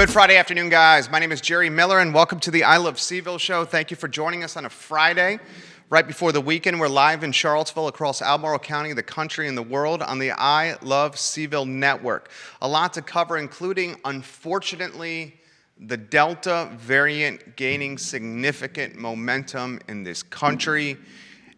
Good Friday afternoon, guys. My name is Jerry Miller, and welcome to the I Love CVille Show. Thank you for joining us on a Friday, right before the weekend. We're live in Charlottesville, across Albemarle County, the country, and the world on the I Love CVille Network. A lot to cover, including, unfortunately, the Delta variant gaining significant momentum in this country,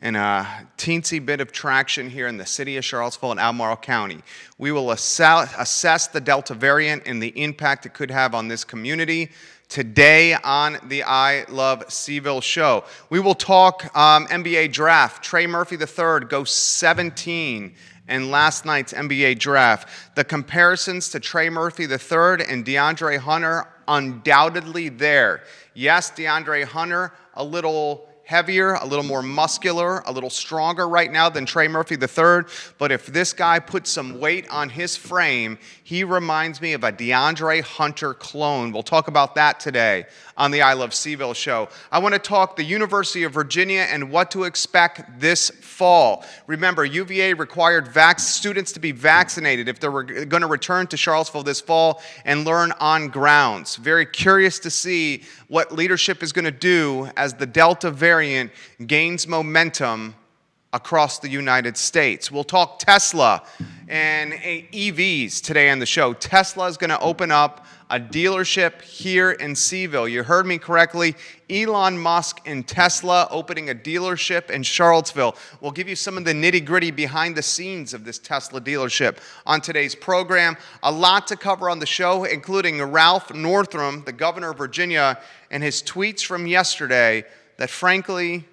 and a teensy bit of traction here in the city of Charlottesville and Albemarle County. We will assess the Delta variant and the impact it could have on this community today on the I Love CVille Show. We will talk NBA draft. Trey Murphy III goes 17 in last night's NBA draft. The comparisons to Trey Murphy III and DeAndre Hunter undoubtedly there. Yes, DeAndre Hunter a little heavier, a little more muscular, a little stronger right now than Trey Murphy III. But if this guy puts some weight on his frame, he reminds me of a DeAndre Hunter clone. We'll talk about that today on the I Love CVille Show. I want to talk the University of Virginia and what to expect this fall. Remember, UVA required students to be vaccinated if they were going to return to Charlottesville this fall and learn on grounds. Very curious to see what leadership is going to do as the Delta variant gains momentum across the United States. We'll talk Tesla and EVs today on the show. Tesla is going to open up a dealership here in CVille. You heard me correctly. Elon Musk and Tesla opening a dealership in Charlottesville. We'll give you some of the nitty-gritty behind the scenes of this Tesla dealership on today's program. A lot to cover on the show, including Ralph Northam, the governor of Virginia, and his tweets from yesterday that frankly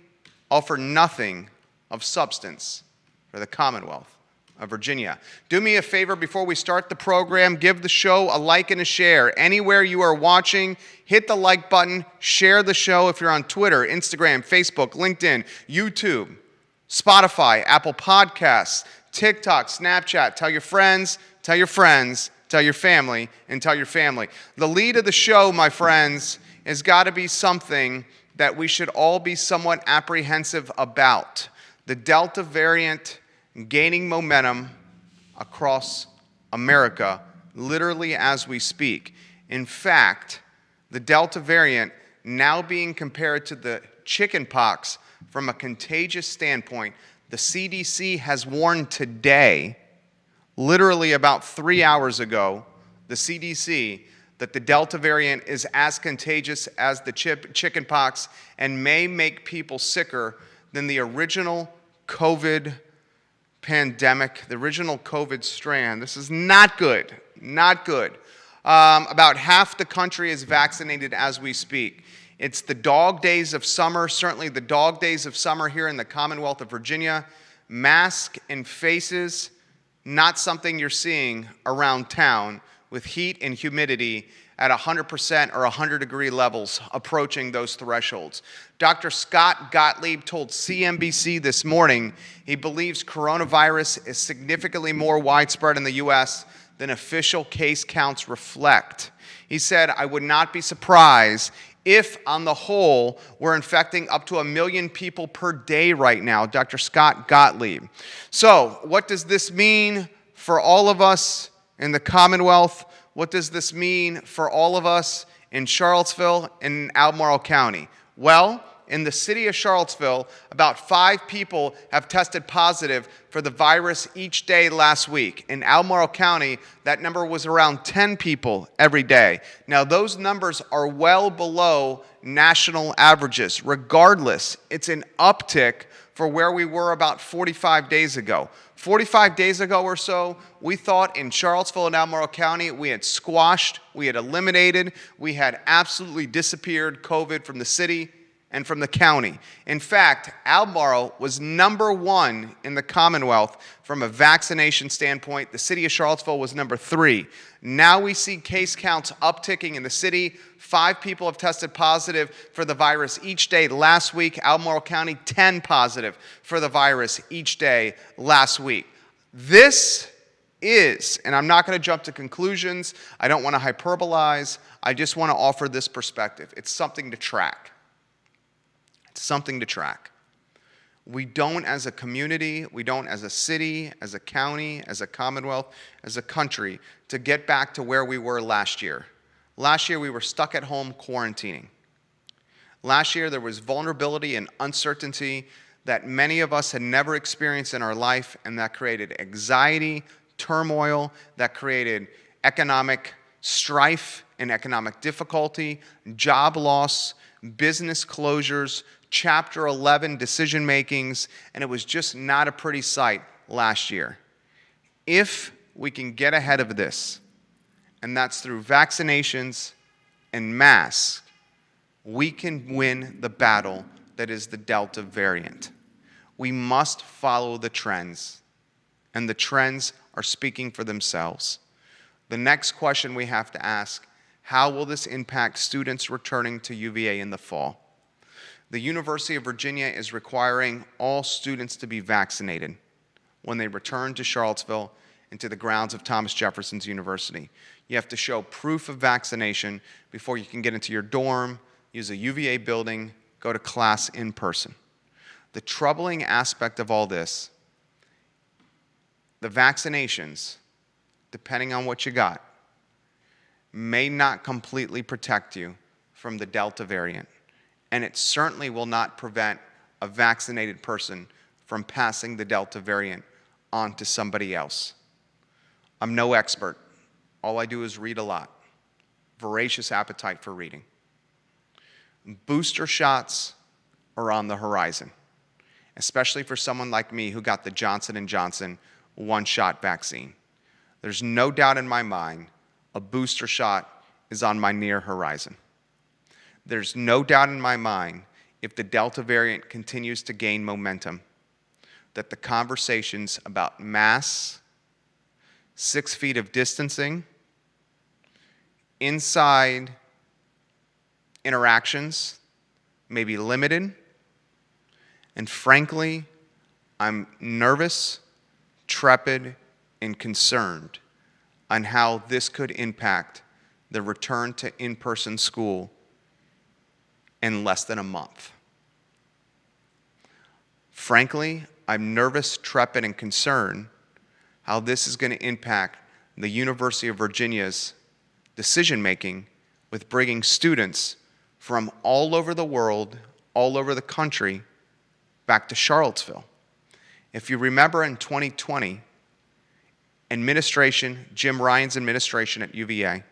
offer nothing of substance for the Commonwealth of Virginia. Do me a favor before we start the program. Give the show a like and a share. Anywhere you are watching, hit the like button. Share the show if you're on Twitter, Instagram, Facebook, LinkedIn, YouTube, Spotify, Apple Podcasts, TikTok, Snapchat. Tell your friends, tell your friends, tell your family, and tell your family. The lead of the show, my friends, has got to be something that we should all be somewhat apprehensive about. The Delta variant gaining momentum across America, literally as we speak. In fact, the Delta variant now being compared to the chickenpox from a contagious standpoint. The CDC has warned today, literally about 3 hours ago, the CDC, that the Delta variant is as contagious as the chickenpox and may make people sicker than the original COVID pandemic, the original COVID strand. This is not good, not good. About half the country is vaccinated as we speak. It's the dog days of summer, certainly the dog days of summer here in the Commonwealth of Virginia. Mask and faces, not something you're seeing around town with heat and humidity at 100% or 100-degree levels approaching those thresholds. Dr. Scott Gottlieb told CNBC this morning he believes coronavirus is significantly more widespread in the U.S. than official case counts reflect. He said, I would not be surprised if, on the whole, we're infecting up to 1 million people per day right now, Dr. Scott Gottlieb. So, what does this mean for all of us in the Commonwealth? What does this mean for all of us in Charlottesville and in Albemarle County? Well, in the city of Charlottesville, about 5 people have tested positive for the virus each day last week. In Albemarle County, that number was around 10 people every day. Now, those numbers are well below national averages. Regardless, it's an uptick for where we were about 45 days ago. 45 days ago or so, we thought in Charlottesville and Albemarle County, we had squashed, we had eliminated, we had absolutely disappeared COVID from the city and from the county. In fact, Albemarle was number 1 in the Commonwealth from a vaccination standpoint. The city of Charlottesville was number 3. Now we see case counts upticking in the city. 5 people have tested positive for the virus each day last week. Albemarle County, 10 positive for the virus each day last week. This is, and I'm not going to jump to conclusions. I don't want to hyperbolize. I just want to offer this perspective. It's something to track. It's something to track. We don't as a community, we don't as a city, as a county, as a commonwealth, as a country, to get back to where we were last year. Last year, we were stuck at home quarantining. Last year, there was vulnerability and uncertainty that many of us had never experienced in our life, and that created anxiety, turmoil, that created economic strife and economic difficulty, job loss, business closures, Chapter 11 decision makings, and it was just not a pretty sight last year. If we can get ahead of this, and that's through vaccinations and masks, we can win the battle that is the Delta variant. We must follow the trends, and the trends are speaking for themselves. The next question we have to ask, how will this impact students returning to UVA in the fall? The University of Virginia is requiring all students to be vaccinated when they return to Charlottesville and to the grounds of Thomas Jefferson University. You have to show proof of vaccination before you can get into your dorm, use a UVA building, go to class in person. The troubling aspect of all this, the vaccinations, depending on what you got, may not completely protect you from the Delta variant. And it certainly will not prevent a vaccinated person from passing the Delta variant on to somebody else. I'm no expert. All I do is read a lot. Voracious appetite for reading. Booster shots are on the horizon, especially for someone like me who got the Johnson & Johnson one-shot vaccine. There's no doubt in my mind a booster shot is on my near horizon. There's no doubt in my mind, if the Delta variant continues to gain momentum, that the conversations about masks, 6 feet of distancing, inside interactions may be limited, and frankly, I'm nervous, trepid, and concerned on how this could impact the return to in-person school in less than a month. Frankly, I'm nervous, trepid, and concerned how this is going to impact the University of Virginia's decision-making with bringing students from all over the world, all over the country, back to Charlottesville. If you remember in 2020, Jim Ryan's administration at UVA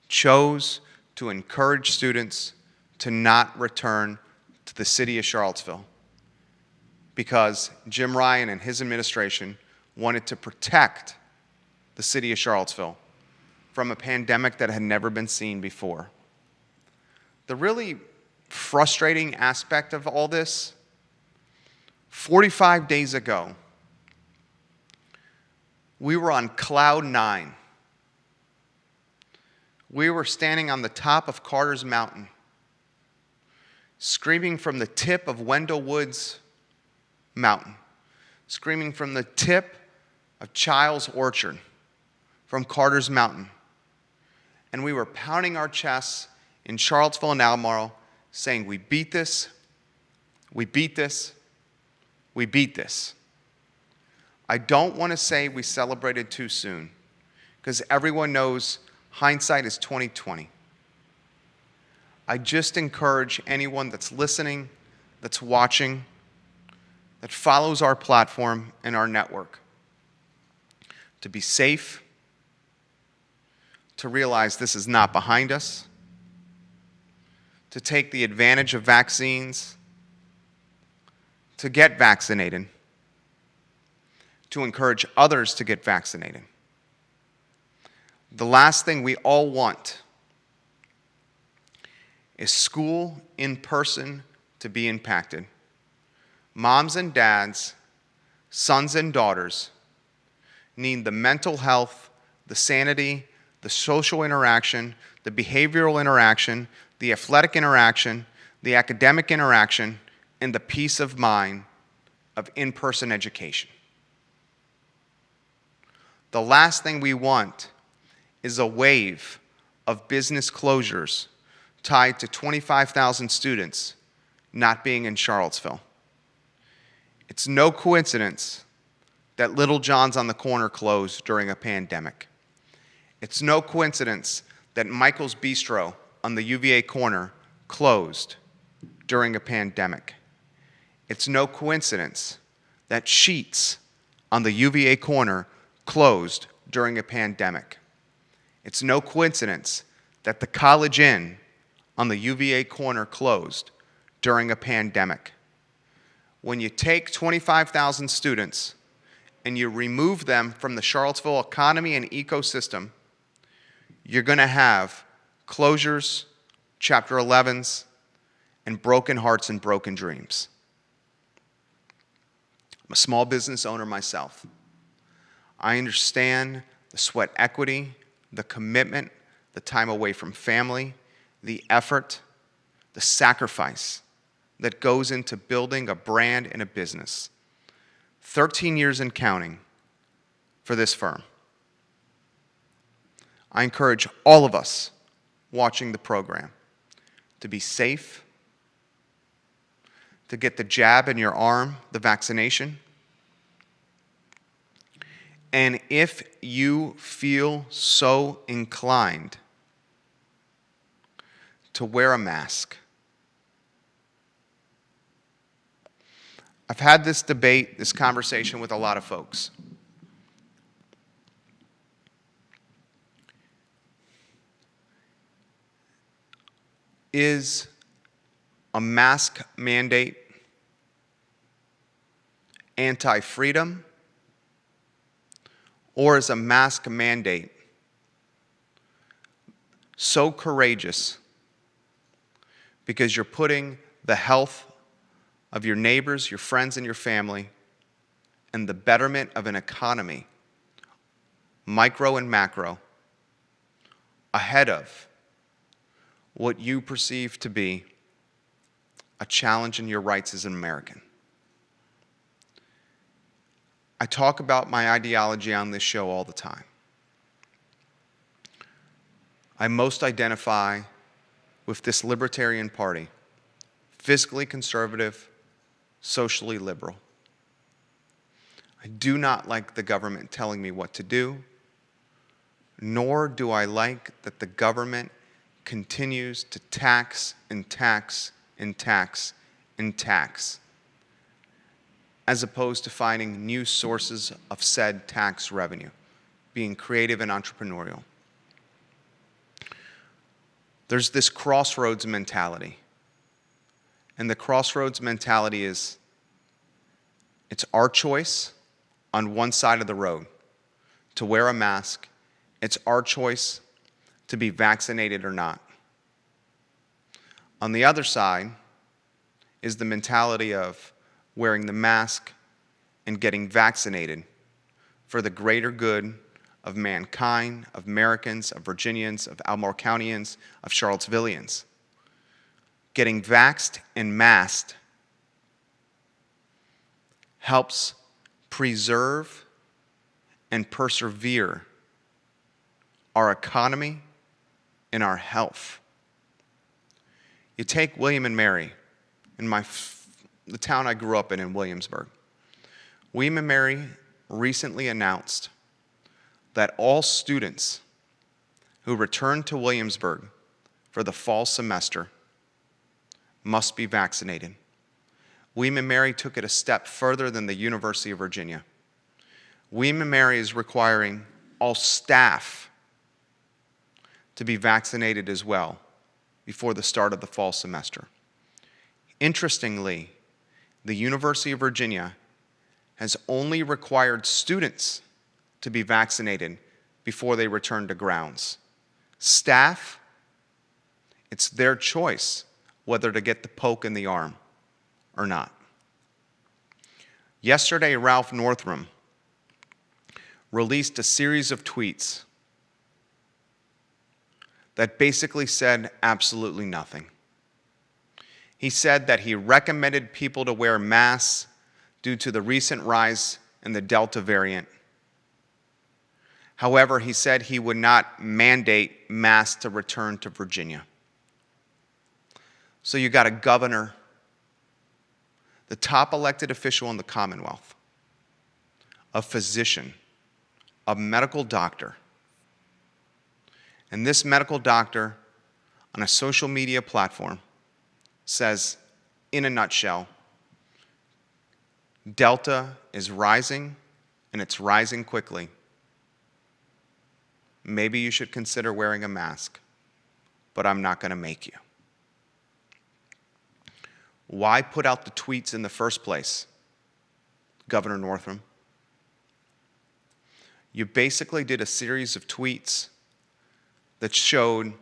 chose to encourage students to not return to the city of Charlottesville because Jim Ryan and his administration wanted to protect the city of Charlottesville from a pandemic that had never been seen before. The really frustrating aspect of all this, 45 days ago, we were on cloud 9. We were standing on the top of Carter's Mountain, screaming from the tip of Wendell Woods Mountain, screaming from the tip of Child's Orchard, from Carter's Mountain. And we were pounding our chests in Charlottesville and Albemarle, saying, we beat this, we beat this, we beat this. I don't want to say we celebrated too soon, because everyone knows hindsight is 20/20. I just encourage anyone that's listening, that's watching, that follows our platform and our network to be safe, to realize this is not behind us, to take the advantage of vaccines, to get vaccinated, to encourage others to get vaccinated. The last thing we all want is school in person to be impacted. Moms and dads, sons and daughters need the mental health, the sanity, the social interaction, the behavioral interaction, the athletic interaction, the academic interaction, and the peace of mind of in-person education. The last thing we want is a wave of business closures tied to 25,000 students not being in Charlottesville. It's no coincidence that Little John's on the corner closed during a pandemic. It's no coincidence that Michael's Bistro on the UVA corner closed during a pandemic. It's no coincidence that Sheetz on the UVA corner closed during a pandemic. It's no coincidence that the College Inn on the UVA corner closed during a pandemic. When you take 25,000 students and you remove them from the Charlottesville economy and ecosystem, you're going to have closures, Chapter 11s, and broken hearts and broken dreams. I'm a small business owner myself. I understand the sweat equity, the commitment, the time away from family, the effort, the sacrifice that goes into building a brand and a business. 13 years and counting for this firm. I encourage all of us watching the program to be safe, to get the jab in your arm, the vaccination. And if you feel so inclined to wear a mask. I've had this debate, this conversation with a lot of folks. Is a mask mandate anti-freedom, or is a mask mandate so courageous because you're putting the health of your neighbors, your friends, and your family, and the betterment of an economy, micro and macro, ahead of what you perceive to be a challenge in your rights as an American? I talk about my ideology on this show all the time. I most identify with this libertarian party, fiscally conservative, socially liberal. I do not like the government telling me what to do, nor do I like that the government continues to tax and tax and tax and tax, as opposed to finding new sources of said tax revenue, being creative and entrepreneurial. There's this crossroads mentality. And the crossroads mentality is, it's our choice on one side of the road to wear a mask. It's our choice to be vaccinated or not. On the other side is the mentality of wearing the mask and getting vaccinated for the greater good of mankind, of Americans, of Virginians, of Albemarle Countyans, of Charlottesvillians. Getting vaxxed and masked helps preserve and persevere our economy and our health. You take William and Mary, in the town I grew up in Williamsburg. William and Mary recently announced that all students who return to Williamsburg for the fall semester must be vaccinated. William and Mary took it a step further than the University of Virginia. William and Mary is requiring all staff to be vaccinated as well before the start of the fall semester. Interestingly, the University of Virginia has only required students to be vaccinated before they return to grounds. Staff, it's their choice whether to get the poke in the arm or not. Yesterday, Ralph Northam released a series of tweets that basically said absolutely nothing. He said that he recommended people to wear masks due to the recent rise in the Delta variant. However, he said he would not mandate masks to return to Virginia. So you got a governor, the top elected official in the Commonwealth, a physician, a medical doctor, And this medical doctor on a social media platform says, in a nutshell, Delta is rising, and it's rising quickly. Maybe you should consider wearing a mask, but I'm not going to make you. Why put out the tweets in the first place, Governor Northam? You basically did a series of tweets that showed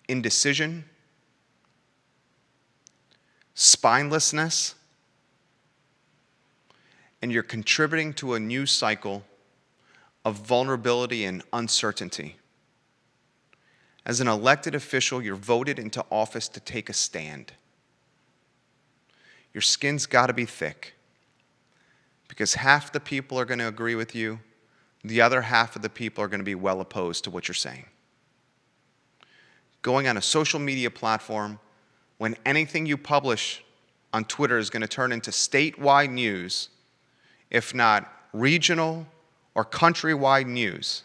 indecision, spinelessness, and you're contributing to a news cycle of vulnerability and uncertainty. As an elected official, you're voted into office to take a stand. Your skin's got to be thick, because half the people are going to agree with you, the other half of the people are going to be well opposed to what you're saying. Going on a social media platform when anything you publish on Twitter is going to turn into statewide news, if not regional or countrywide news.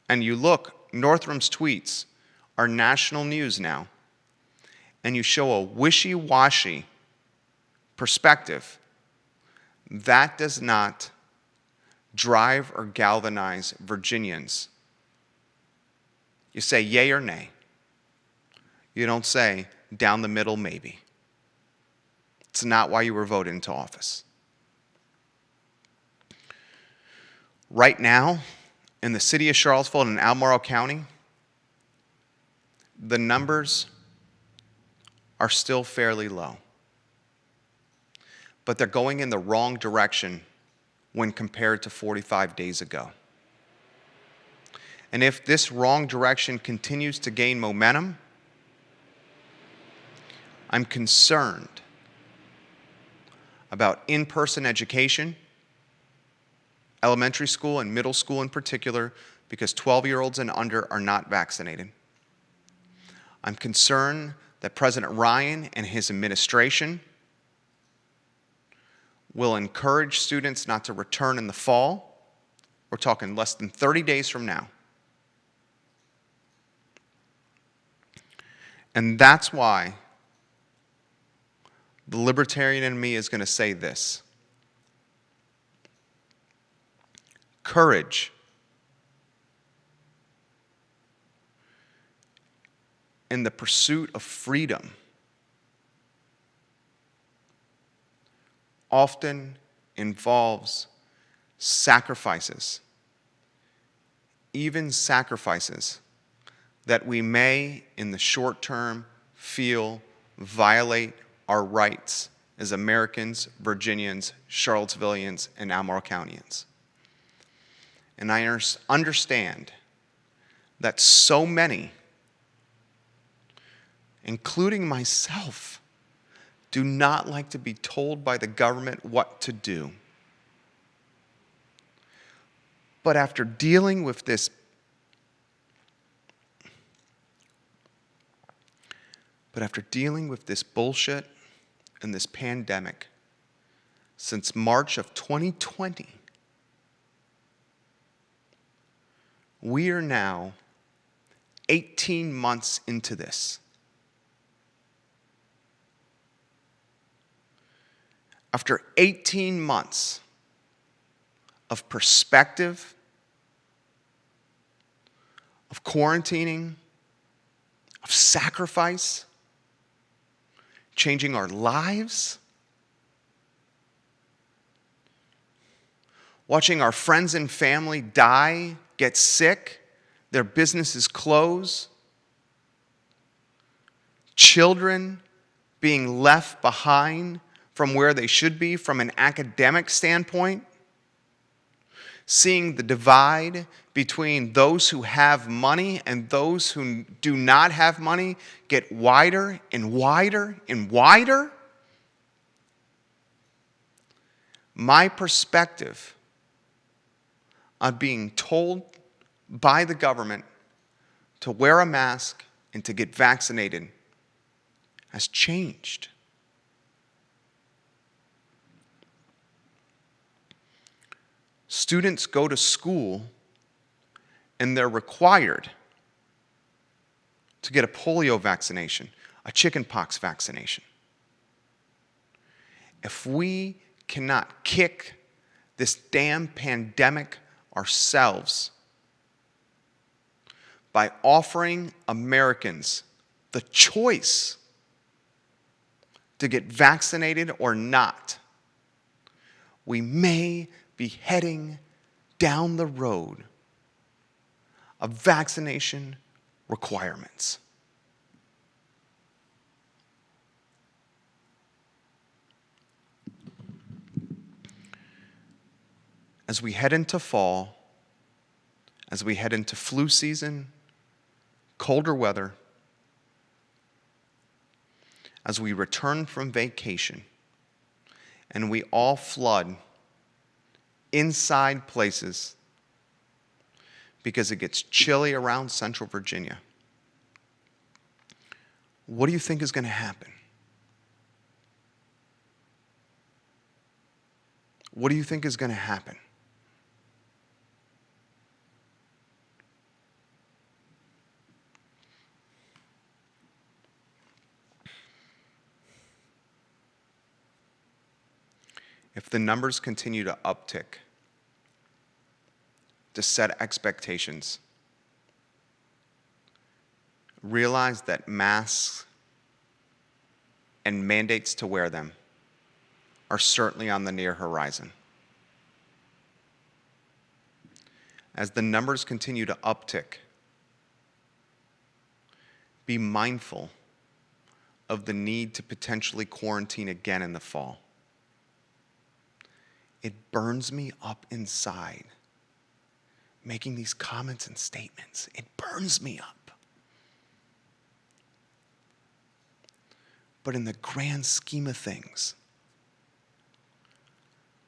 And you look, Northam's tweets are national news now, and you show a wishy-washy perspective, that does not drive or galvanize Virginians. You say yay or nay. You don't say down the middle maybe. It's not why you were voted into office. Right now, in the city of Charlottesville and in Albemarle County, the numbers are still fairly low. But they're going in the wrong direction when compared to 45 days ago. And if this wrong direction continues to gain momentum, I'm concerned about in-person education, elementary school and middle school in particular, because 12-year-olds and under are not vaccinated. I'm concerned that President Ryan and his administration will encourage students not to return in the fall. We're talking less than 30 days from now. And that's why the libertarian in me is going to say this. Courage in the pursuit of freedom often involves sacrifices, even sacrifices that we may, in the short term, feel violate our rights as Americans, Virginians, Charlottesvillians, and Albemarle Countyans. And I understand that so many, including myself, do not like to be told by the government what to do. But after dealing with this bullshit and this pandemic since March of 2020, we are now 18 months into this. After 18 months of perspective, of quarantining, of sacrifice, changing our lives, watching our friends and family die, get sick, their businesses close, children being left behind from where they should be from an academic standpoint, seeing the divide between those who have money and those who do not have money get wider and wider and wider. My perspective on being told by the government to wear a mask and to get vaccinated has changed. Students go to school and they're required to get a polio vaccination, a chickenpox vaccination. If we cannot kick this damn pandemic ourselves by offering Americans the choice to get vaccinated or not, we may be heading down the road of vaccination requirements. As we head into fall, as we head into flu season, colder weather, as we return from vacation, and we all flood inside places because it gets chilly around Central Virginia, what do you think is going to happen? What do you think is going to happen? If the numbers continue to uptick, to set expectations, realize that masks and mandates to wear them are certainly on the near horizon. As the numbers continue to uptick, be mindful of the need to potentially quarantine again in the fall. It burns me up inside making these comments and statements. It burns me up. But in the grand scheme of things,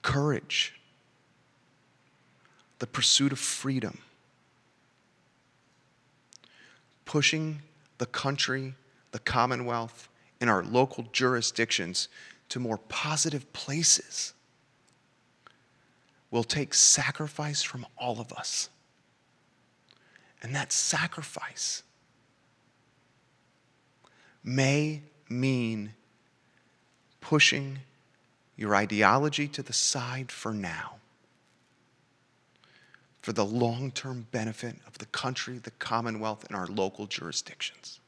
courage, the pursuit of freedom, pushing the country, the Commonwealth, and our local jurisdictions to more positive places will take sacrifice from all of us. And that sacrifice may mean pushing your ideology to the side for now, for the long-term benefit of the country, the Commonwealth, and our local jurisdictions.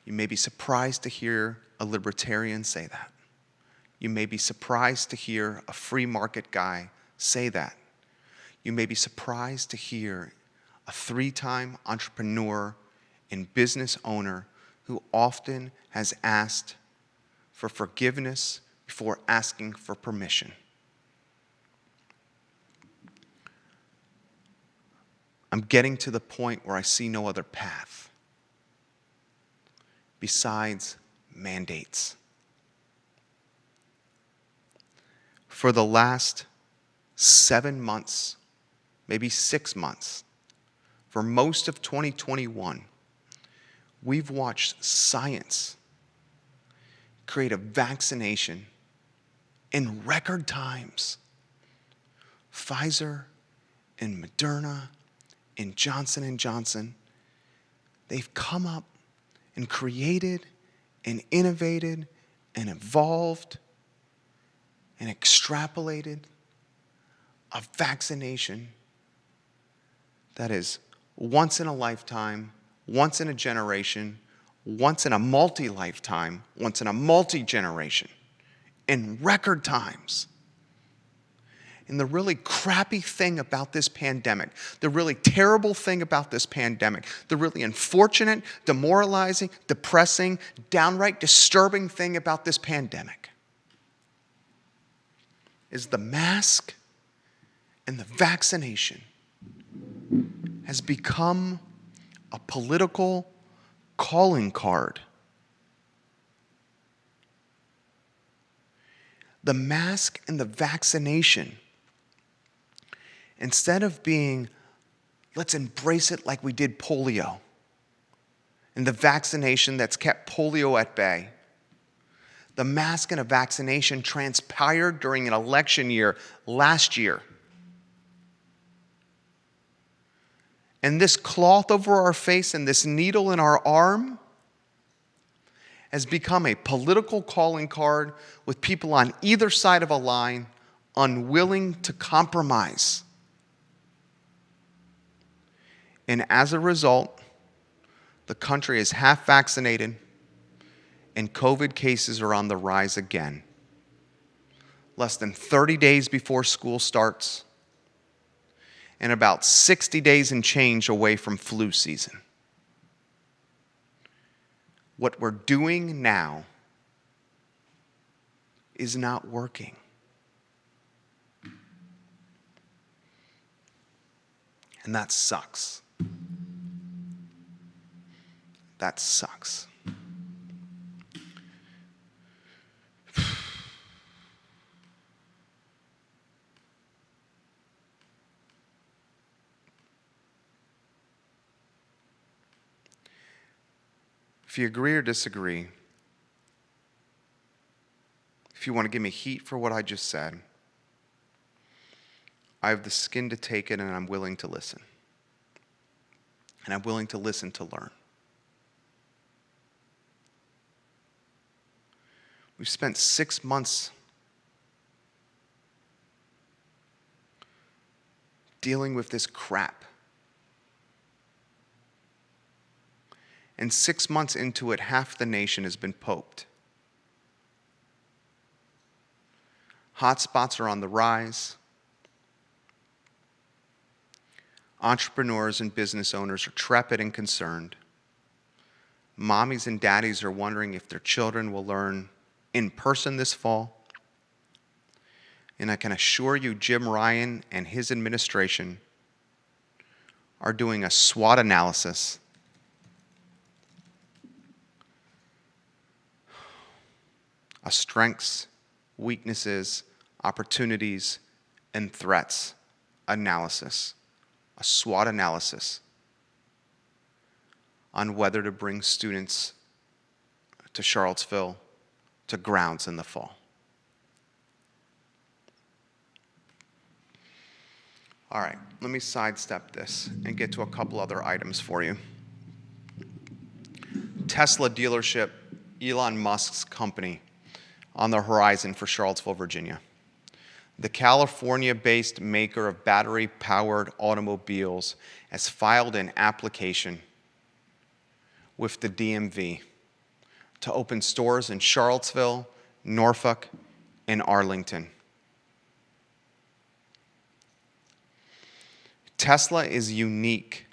You may be surprised to hear a libertarian say that. You may be surprised to hear a free market guy say that. You may be surprised to hear a 3-time entrepreneur and business owner who often has asked for forgiveness before asking for permission. I'm getting to the point where I see no other path besides mandates. For the last 7 months, maybe 6 months, for most of 2021, we've watched science create a vaccination in record times. Pfizer and Moderna and Johnson & Johnson, they've come up and created and innovated and evolved and extrapolated a vaccination that is once in a lifetime, once in a generation, once in a multi-lifetime, once in a multi-generation, in record times. And the really crappy thing about this pandemic, the really terrible thing about this pandemic, the really unfortunate, demoralizing, depressing, downright disturbing thing about this pandemic is the mask and the vaccination has become a political calling card. The mask and the vaccination, instead of being, let's embrace it like we did polio, and the vaccination that's kept polio at bay, the mask and a vaccination transpired during an election year last year. And this cloth over our face and this needle in our arm has become a political calling card with people on either side of a line unwilling to compromise. And as a result, the country is half vaccinated and COVID cases are on the rise again. Less than 30 days before school starts, and about 60 days and change away from flu season. What we're doing now is not working. And that sucks. That sucks. If you agree or disagree, if you want to give me heat for what I just said, I have the skin to take it and I'm willing to listen. And I'm willing to listen to learn. We've spent 6 months dealing with this crap. And 6 months into it, half the nation has been poked. Hotspots are on the rise. Entrepreneurs and business owners are trepid and concerned. Mommies and daddies are wondering if their children will learn in person this fall. And I can assure you, Jim Ryan and his administration are doing a SWOT analysis of strengths, weaknesses, opportunities, and threats analysis, a SWOT analysis on whether to bring students to Charlottesville to grounds in the fall. All right, let me sidestep this and get to a couple other items for you. Tesla dealership, Elon Musk's company, on the horizon for Charlottesville, Virginia. The California-based maker of battery-powered automobiles has filed an application with the DMV to open stores in Charlottesville, Norfolk, and Arlington. Tesla is unique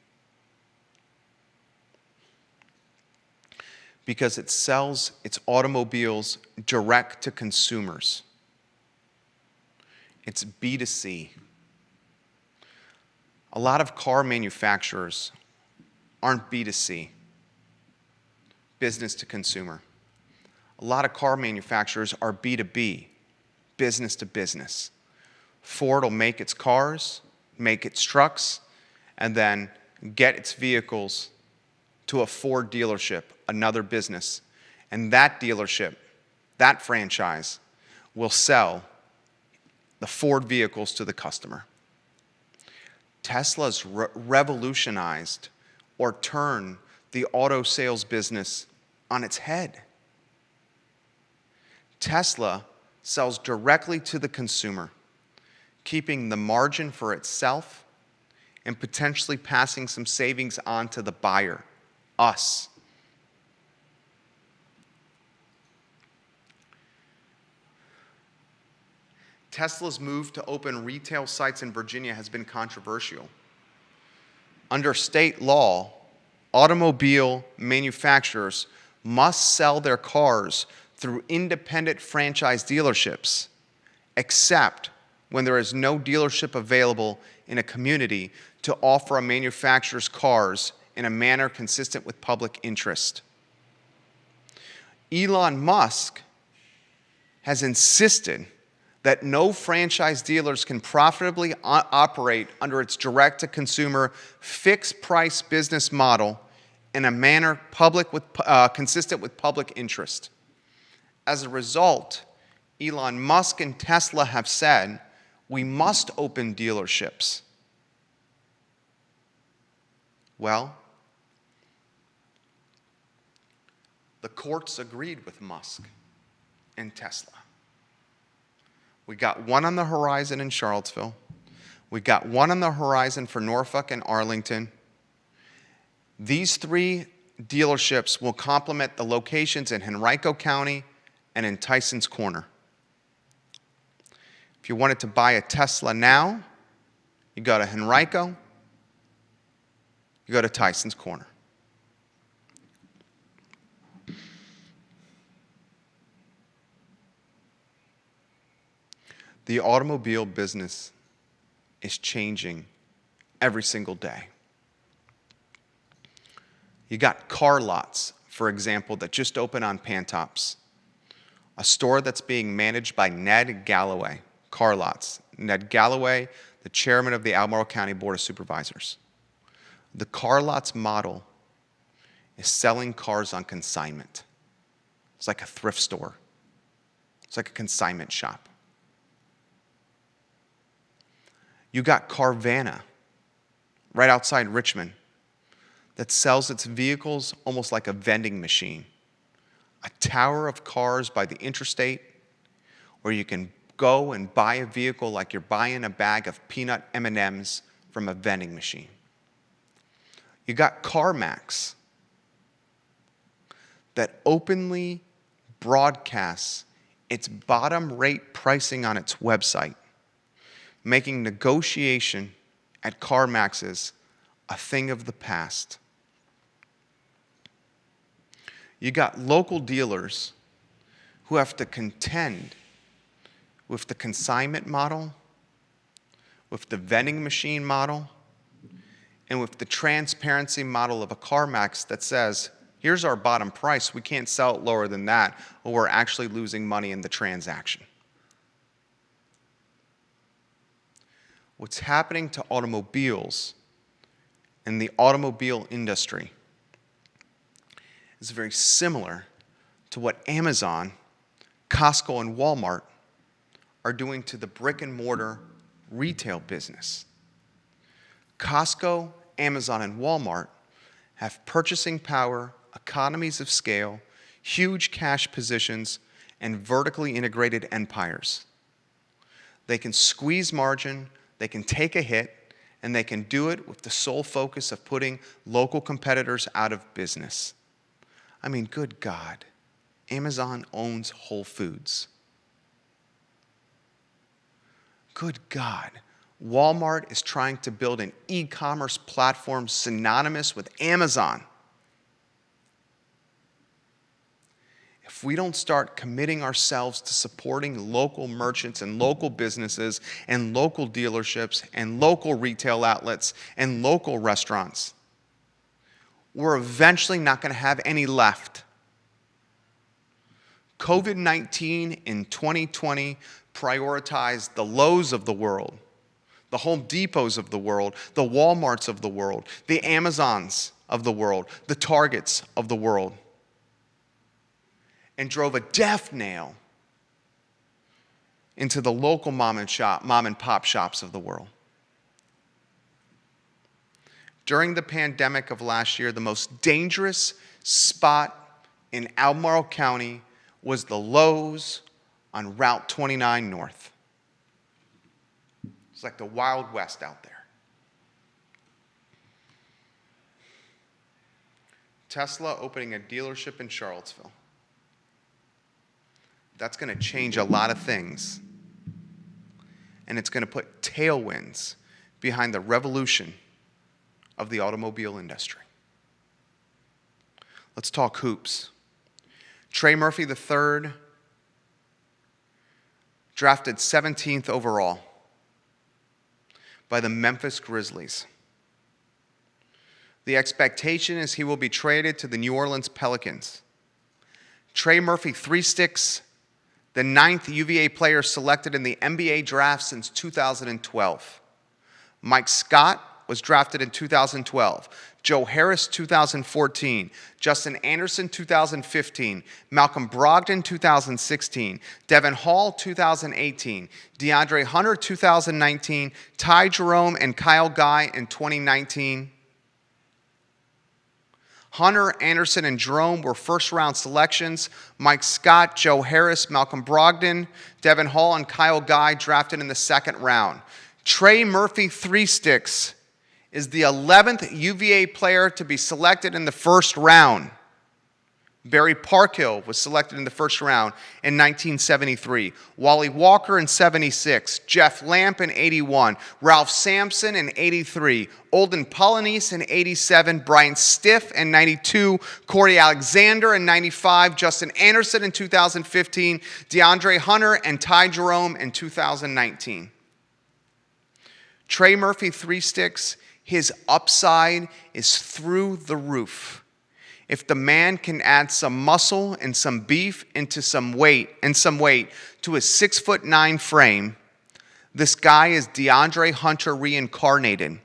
because it sells its automobiles direct to consumers. It's B2C. A lot of car manufacturers aren't B2C, business to consumer. A lot of car manufacturers are B2B, business to business. Ford will make its cars, make its trucks, and then get its vehicles to a Ford dealership, another business. And that dealership, that franchise, will sell the Ford vehicles to the customer. Tesla's revolutionized or turned the auto sales business on its head. Tesla sells directly to the consumer, keeping the margin for itself and potentially passing some savings on to the buyer, us. Tesla's move to open retail sites in Virginia has been controversial. Under state law, automobile manufacturers must sell their cars through independent franchise dealerships, except when there is no dealership available in a community to offer a manufacturer's cars in a manner consistent with public interest. Elon Musk has insisted that no franchise dealers can profitably operate under its direct-to-consumer fixed-price business model in a manner consistent with public interest. As a result, Elon Musk and Tesla have said, we must open dealerships. Well, the courts agreed with Musk and Tesla. We got one on the horizon in Charlottesville. We got one on the horizon for Norfolk and Arlington. These 3 dealerships will complement the locations in Henrico County and in Tyson's Corner. If you wanted to buy a Tesla now, you go to Henrico, you go to Tyson's Corner. The automobile business is changing every single day. You got Car Lots, for example, that just opened on Pantops, a store that's being managed by Ned Galloway. Car Lots. Ned Galloway, the chairman of the Albemarle County Board of Supervisors. The Car Lots model is selling cars on consignment. It's like a thrift store. It's like a consignment shop. You got Carvana, right outside Richmond, that sells its vehicles almost like a vending machine. A tower of cars by the interstate where you can go and buy a vehicle like you're buying a bag of peanut M&Ms from a vending machine. You got CarMax that openly broadcasts its bottom rate pricing on its website, making negotiation at CarMax's a thing of the past. You got local dealers who have to contend with the consignment model, with the vending machine model, and with the transparency model of a CarMax that says, here's our bottom price, we can't sell it lower than that, or we're actually losing money in the transaction. What's happening to automobiles and the automobile industry is very similar to what Amazon, Costco, and Walmart are doing to the brick and mortar retail business. Costco, Amazon, and Walmart have purchasing power, economies of scale, huge cash positions, and vertically integrated empires. They can squeeze margin, they can take a hit, and they can do it with the sole focus of putting local competitors out of business. I mean, good God, Amazon owns Whole Foods. Good God, Walmart is trying to build an e-commerce platform synonymous with Amazon. If we don't start committing ourselves to supporting local merchants and local businesses and local dealerships and local retail outlets and local restaurants, we're eventually not going to have any left. COVID-19 in 2020 prioritized the Lowe's of the world, the Home Depots of the world, the Walmarts of the world, the Amazons of the world, the Targets of the world, and drove a death nail into the local mom and pop shops of the world. During the pandemic of last year, the most dangerous spot in Albemarle County was the Lowe's on Route 29 North. It's like the Wild West out there. Tesla opening a dealership in Charlottesville. That's going to change a lot of things. And it's going to put tailwinds behind the revolution of the automobile industry. Let's talk hoops. Trey Murphy III, drafted 17th overall by the Memphis Grizzlies. The expectation is he will be traded to the New Orleans Pelicans. Trey Murphy, 3 sticks, the 9th UVA player selected in the NBA draft since 2012. Mike Scott was drafted in 2012. Joe Harris, 2014. Justin Anderson, 2015. Malcolm Brogdon, 2016. Devin Hall, 2018. DeAndre Hunter, 2019. Ty Jerome and Kyle Guy in 2019. Hunter, Anderson, and Jerome were first-round selections. Mike Scott, Joe Harris, Malcolm Brogdon, Devin Hall, and Kyle Guy drafted in the second round. Trey Murphy, 3 sticks, is the 11th UVA player to be selected in the first round. Barry Parkhill was selected in the first round in 1973. Wally Walker in 76. Jeff Lamp in 81. Ralph Sampson in 83. Olden Polynice in 87. Brian Stiff in 92. Corey Alexander in 95. Justin Anderson in 2015. DeAndre Hunter and Ty Jerome in 2019. Trey Murphy, 3 sticks. His upside is through the roof. If the man can add some muscle and some beef into some weight to his 6'9" frame, this guy is DeAndre Hunter reincarnated.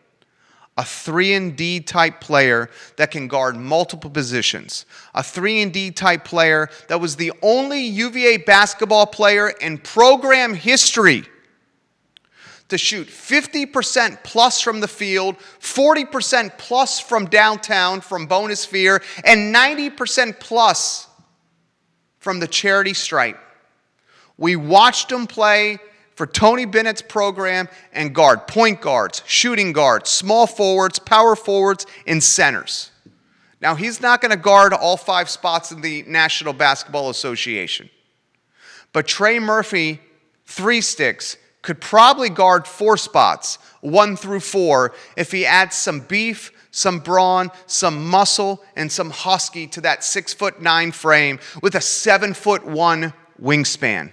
A 3-and-D type player that can guard multiple positions. A 3-and-D type player that was the only UVA basketball player in program history to shoot 50% plus from the field, 40% plus from downtown, from bonus sphere, and 90% plus from the charity stripe. We watched him play for Tony Bennett's program and guard point guards, shooting guards, small forwards, power forwards, and centers. Now, he's not going to guard all 5 spots in the National Basketball Association. But Trey Murphy, 3 sticks, could probably guard 4 spots, 1 through 4, if he adds some beef, some brawn, some muscle, and some husky to that 6'9" frame with a 7'1" wingspan.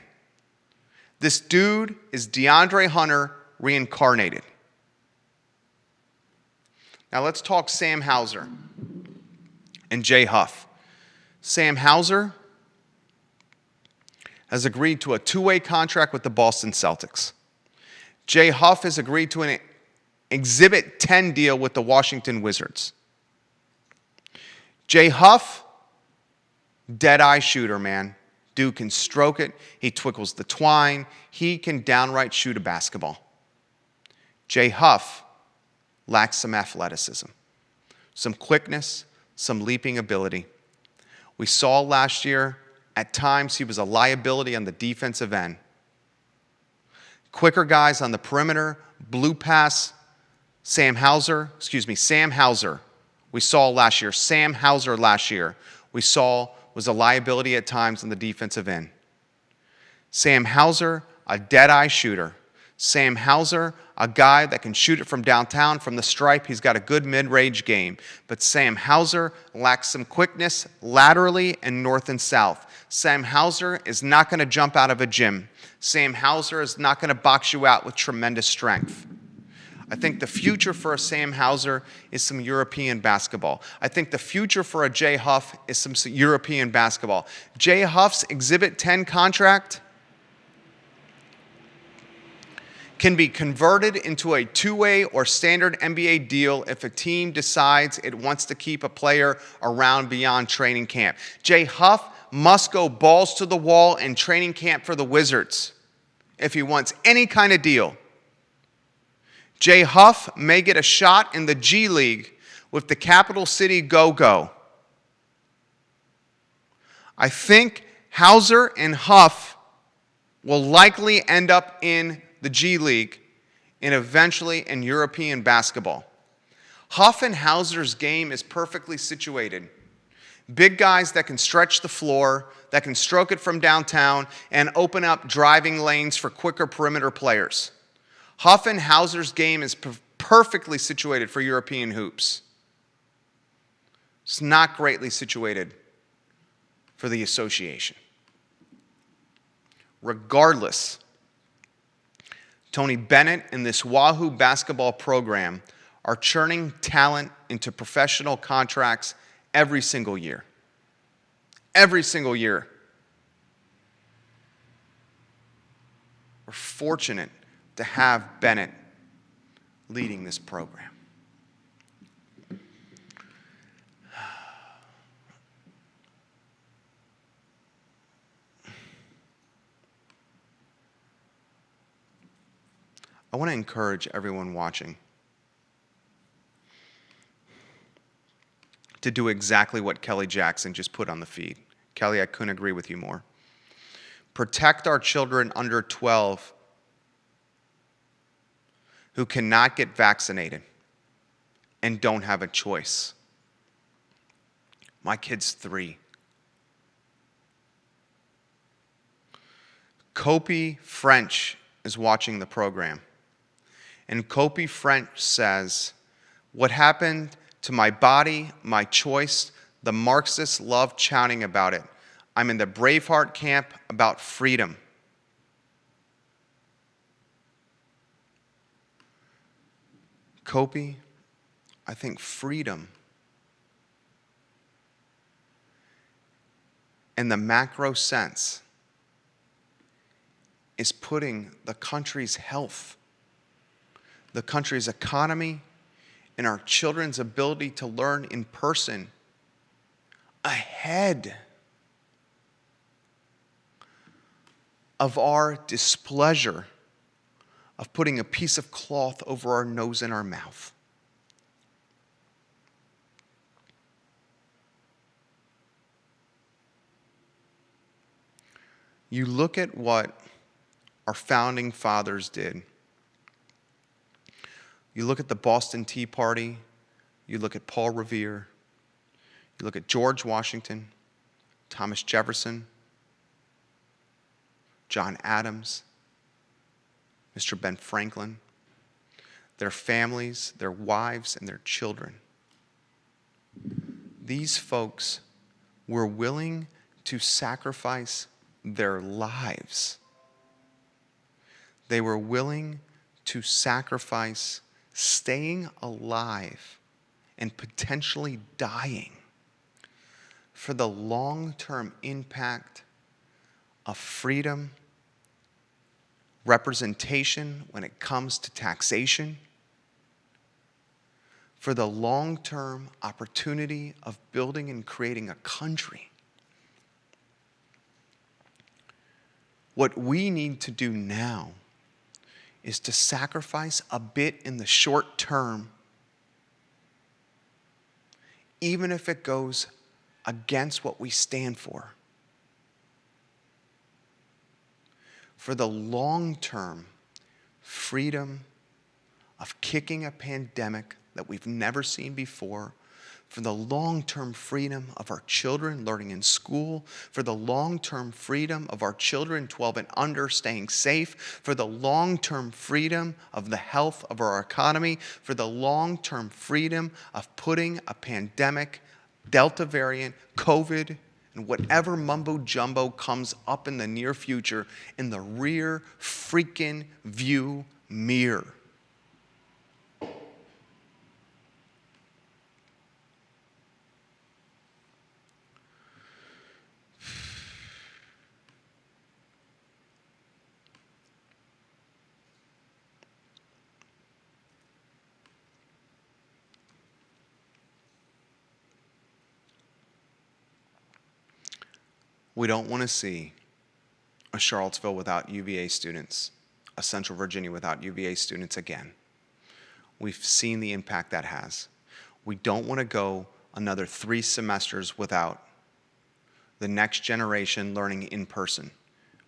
This dude is DeAndre Hunter reincarnated. Now let's talk Sam Hauser and Jay Huff. Sam Hauser has agreed to a 2-way contract with the Boston Celtics. Jay Huff has agreed to an Exhibit 10 deal with the Washington Wizards. Jay Huff, dead-eye shooter, man. Dude can stroke it. He twiggles the twine. He can downright shoot a basketball. Jay Huff lacks some athleticism, some quickness, some leaping ability. We saw last year, at times, he was a liability on the defensive end. Quicker guys on the perimeter, blue pass, Sam Hauser. We saw last year. Sam Hauser last year, we saw was a liability at times on the defensive end. Sam Hauser, a dead-eye shooter. Sam Hauser, a guy that can shoot it from downtown, from the stripe. He's got a good mid-range game. But Sam Hauser lacks some quickness laterally and north and south. Sam Hauser is not going to jump out of a gym. Sam Hauser is not going to box you out with tremendous strength. I think the future for a Sam Hauser is some European basketball. I think the future for a Jay Huff is some European basketball. Jay Huff's Exhibit 10 contract can be converted into a 2-way or standard NBA deal if a team decides it wants to keep a player around beyond training camp. Jay Huff must go balls to the wall in training camp for the Wizards if he wants any kind of deal. Jay Huff may get a shot in the G League with the Capital City Go-Go. I think Hauser and Huff will likely end up in the G League and eventually in European basketball. Huff and Hauser's game is perfectly situated. Big guys that can stretch the floor, that can stroke it from downtown, and open up driving lanes for quicker perimeter players. Huff and Hauser's game is perfectly situated for European hoops. It's not greatly situated for the association. Regardless, Tony Bennett and this Wahoo basketball program are churning talent into professional contracts every single year. Every single year. We're fortunate to have Bennett leading this program. I want to encourage everyone watching to do exactly what Kelly Jackson just put on the feed. Kelly, I couldn't agree with you more. Protect our children under 12 who cannot get vaccinated and don't have a choice. My kid's 3. Kopi French is watching the program. And Kopi French says, what happened to my body, my choice, the Marxists love shouting about it. I'm in the Braveheart camp about freedom. Kopi, I think freedom in the macro sense is putting the country's health, the country's economy, and our children's ability to learn in person ahead of our displeasure of putting a piece of cloth over our nose and our mouth. You look at what our founding fathers did. You look at the Boston Tea Party, you look at Paul Revere, you look at George Washington, Thomas Jefferson, John Adams, Mr. Ben Franklin, their families, their wives, and their children. These folks were willing to sacrifice their lives. They were willing to sacrifice staying alive and potentially dying for the long-term impact of freedom, representation when it comes to taxation, for the long-term opportunity of building and creating a country. What we need to do now is to sacrifice a bit in the short term, even if it goes against what we stand for the long-term freedom of kicking a pandemic that we've never seen before, for the long-term freedom of our children learning in school, for the long-term freedom of our children 12 and under staying safe, for the long-term freedom of the health of our economy, for the long-term freedom of putting a pandemic, Delta variant, COVID, and whatever mumbo-jumbo comes up in the near future in the rear freaking view mirror. We don't want to see a Charlottesville without UVA students, a Central Virginia without UVA students again. We've seen the impact that has. We don't want to go another 3 semesters without the next generation learning in person.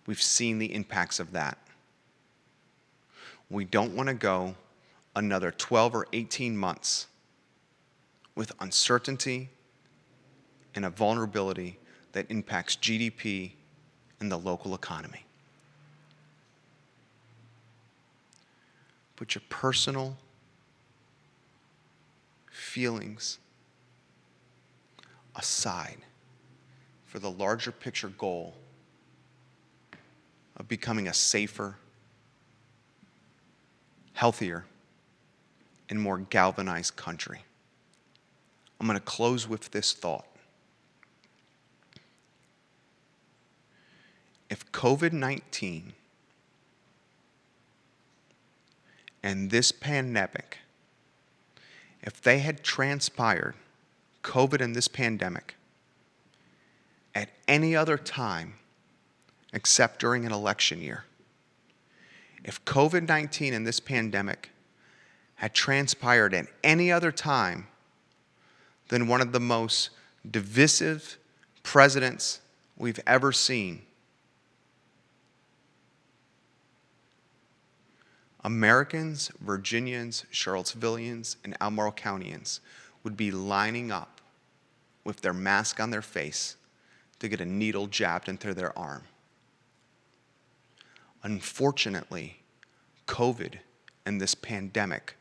We've seen the impacts of that. We don't want to go another 12 or 18 months with uncertainty and a vulnerability that impacts GDP and the local economy. Put your personal feelings aside for the larger picture goal of becoming a safer, healthier, and more galvanized country. I'm going to close with this thought. If COVID-19 and this pandemic, if they had transpired, COVID and this pandemic, at any other time except during an election year, if COVID-19 and this pandemic had transpired at any other time than one of the most divisive presidents we've ever seen. Americans, Virginians, Charlottesvillians, and Albemarle Countyans would be lining up with their mask on their face to get a needle jabbed into their arm. Unfortunately, COVID and this pandemic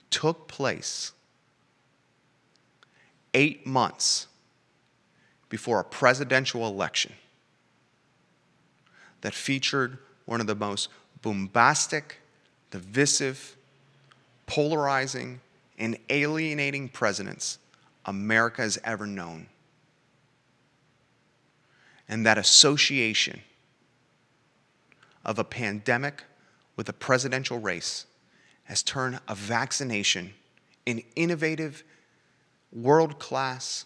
took place 8 months before a presidential election that featured one of the most bombastic, divisive, polarizing, and alienating presidents America has ever known. And that association of a pandemic with a presidential race has turned a vaccination an innovative, world-class,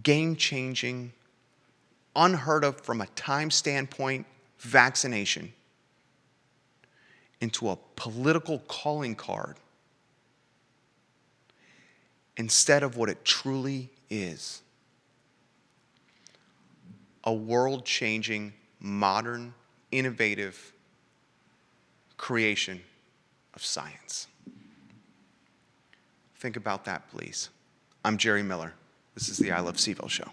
game-changing, unheard of from a time standpoint vaccination into a political calling card instead of what it truly is: a world-changing, modern, innovative creation of science. Think about that, please. I'm Jerry Miller. This is the I Love CVille Show.